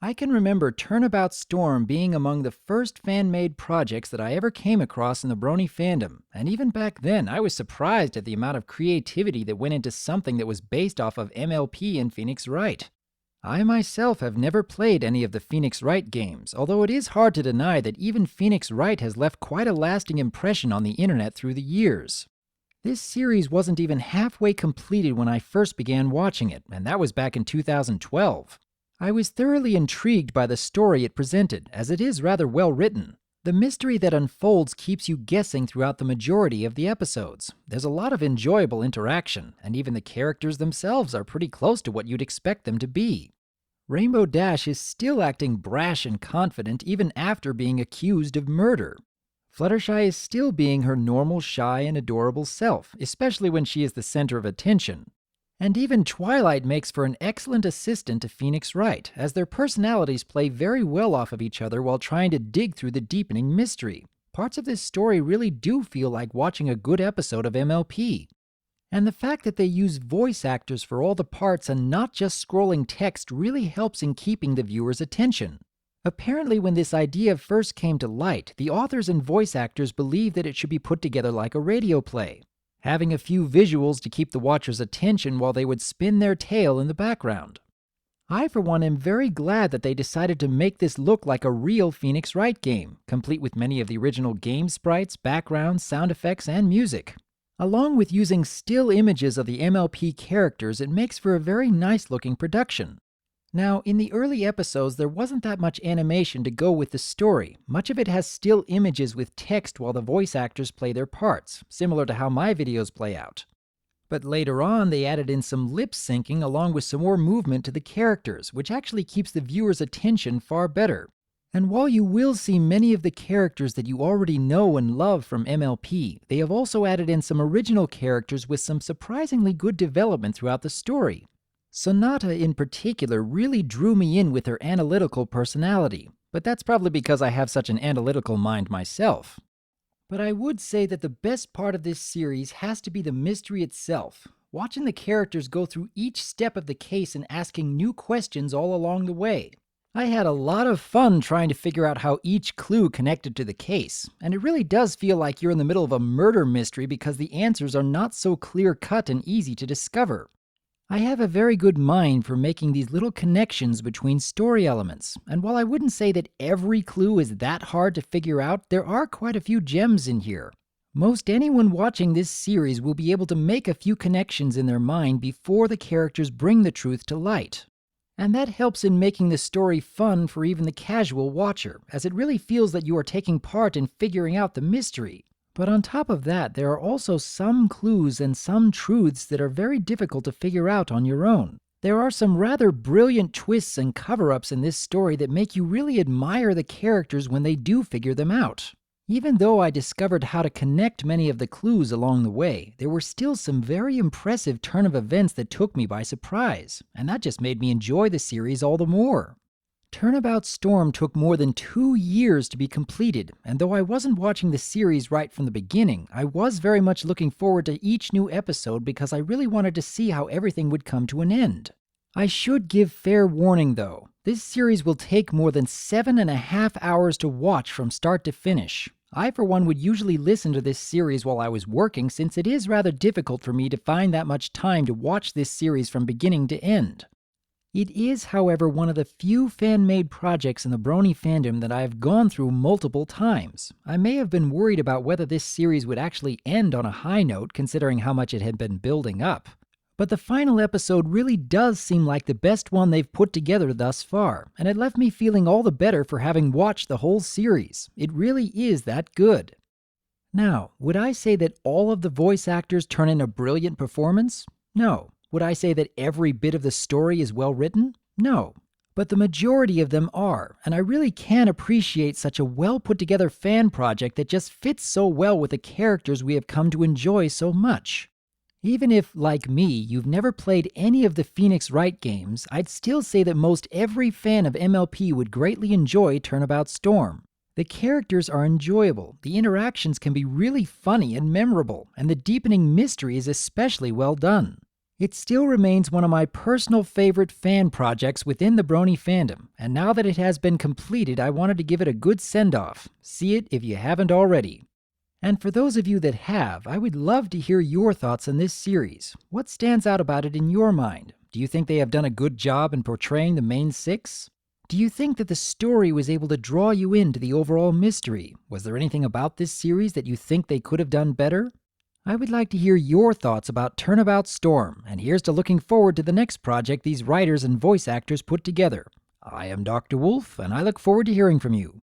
I can remember Turnabout Storm being among the first fan-made projects that I ever came across in the Brony fandom, and even back then I was surprised at the amount of creativity that went into something that was based off of MLP and Phoenix Wright. I myself have never played any of the Phoenix Wright games, although it is hard to deny that even Phoenix Wright has left quite a lasting impression on the internet through the years. This series wasn't even halfway completed when I first began watching it, and that was back in 2012. I was thoroughly intrigued by the story it presented, as it is rather well written. The mystery that unfolds keeps you guessing throughout the majority of the episodes. There's a lot of enjoyable interaction, and even the characters themselves are pretty close to what you'd expect them to be. Rainbow Dash is still acting brash and confident even after being accused of murder. Fluttershy is still being her normal, shy, and adorable self, especially when she is the center of attention. And even Twilight makes for an excellent assistant to Phoenix Wright, as their personalities play very well off of each other while trying to dig through the deepening mystery. Parts of this story really do feel like watching a good episode of MLP. And the fact that they use voice actors for all the parts and not just scrolling text really helps in keeping the viewer's attention. Apparently, when this idea first came to light, the authors and voice actors believed that it should be put together like a radio play, having a few visuals to keep the watcher's attention while they would spin their tale in the background. I, for one, am very glad that they decided to make this look like a real Phoenix Wright game, complete with many of the original game sprites, backgrounds, sound effects, and music. Along with using still images of the MLP characters, it makes for a very nice-looking production. Now, in the early episodes, there wasn't that much animation to go with the story. Much of it has still images with text while the voice actors play their parts, similar to how my videos play out. But later on, they added in some lip syncing along with some more movement to the characters, which actually keeps the viewer's attention far better. And while you will see many of the characters that you already know and love from MLP, they have also added in some original characters with some surprisingly good development throughout the story. Sonata in particular really drew me in with her analytical personality, but that's probably because I have such an analytical mind myself. But I would say that the best part of this series has to be the mystery itself, watching the characters go through each step of the case and asking new questions all along the way. I had a lot of fun trying to figure out how each clue connected to the case, and it really does feel like you're in the middle of a murder mystery because the answers are not so clear-cut and easy to discover. I have a very good mind for making these little connections between story elements, and while I wouldn't say that every clue is that hard to figure out, there are quite a few gems in here. Most anyone watching this series will be able to make a few connections in their mind before the characters bring the truth to light. And that helps in making the story fun for even the casual watcher, as it really feels that you are taking part in figuring out the mystery. But on top of that, there are also some clues and some truths that are very difficult to figure out on your own. There are some rather brilliant twists and cover-ups in this story that make you really admire the characters when they do figure them out. Even though I discovered how to connect many of the clues along the way, there were still some very impressive turn of events that took me by surprise, and that just made me enjoy the series all the more. Turnabout Storm took more than 2 years to be completed, and though I wasn't watching the series right from the beginning, I was very much looking forward to each new episode because I really wanted to see how everything would come to an end. I should give fair warning though, this series will take more than 7.5 hours to watch from start to finish. I for one would usually listen to this series while I was working since it is rather difficult for me to find that much time to watch this series from beginning to end. It is, however, one of the few fan-made projects in the Brony fandom that I have gone through multiple times. I may have been worried about whether this series would actually end on a high note, considering how much it had been building up. But the final episode really does seem like the best one they've put together thus far, and it left me feeling all the better for having watched the whole series. It really is that good. Now, would I say that all of the voice actors turn in a brilliant performance? No. Would I say that every bit of the story is well written? No. But the majority of them are, and I really can appreciate such a well put together fan project that just fits so well with the characters we have come to enjoy so much. Even if, like me, you've never played any of the Phoenix Wright games, I'd still say that most every fan of MLP would greatly enjoy Turnabout Storm. The characters are enjoyable, the interactions can be really funny and memorable, and the deepening mystery is especially well done. It still remains one of my personal favorite fan projects within the Brony fandom, and now that it has been completed, I wanted to give it a good send-off. See it if you haven't already. And for those of you that have, I would love to hear your thoughts on this series. What stands out about it in your mind? Do you think they have done a good job in portraying the main six? Do you think that the story was able to draw you into the overall mystery? Was there anything about this series that you think they could have done better? I would like to hear your thoughts about Turnabout Storm, and here's to looking forward to the next project these writers and voice actors put together. I am DRWolf, and I look forward to hearing from you.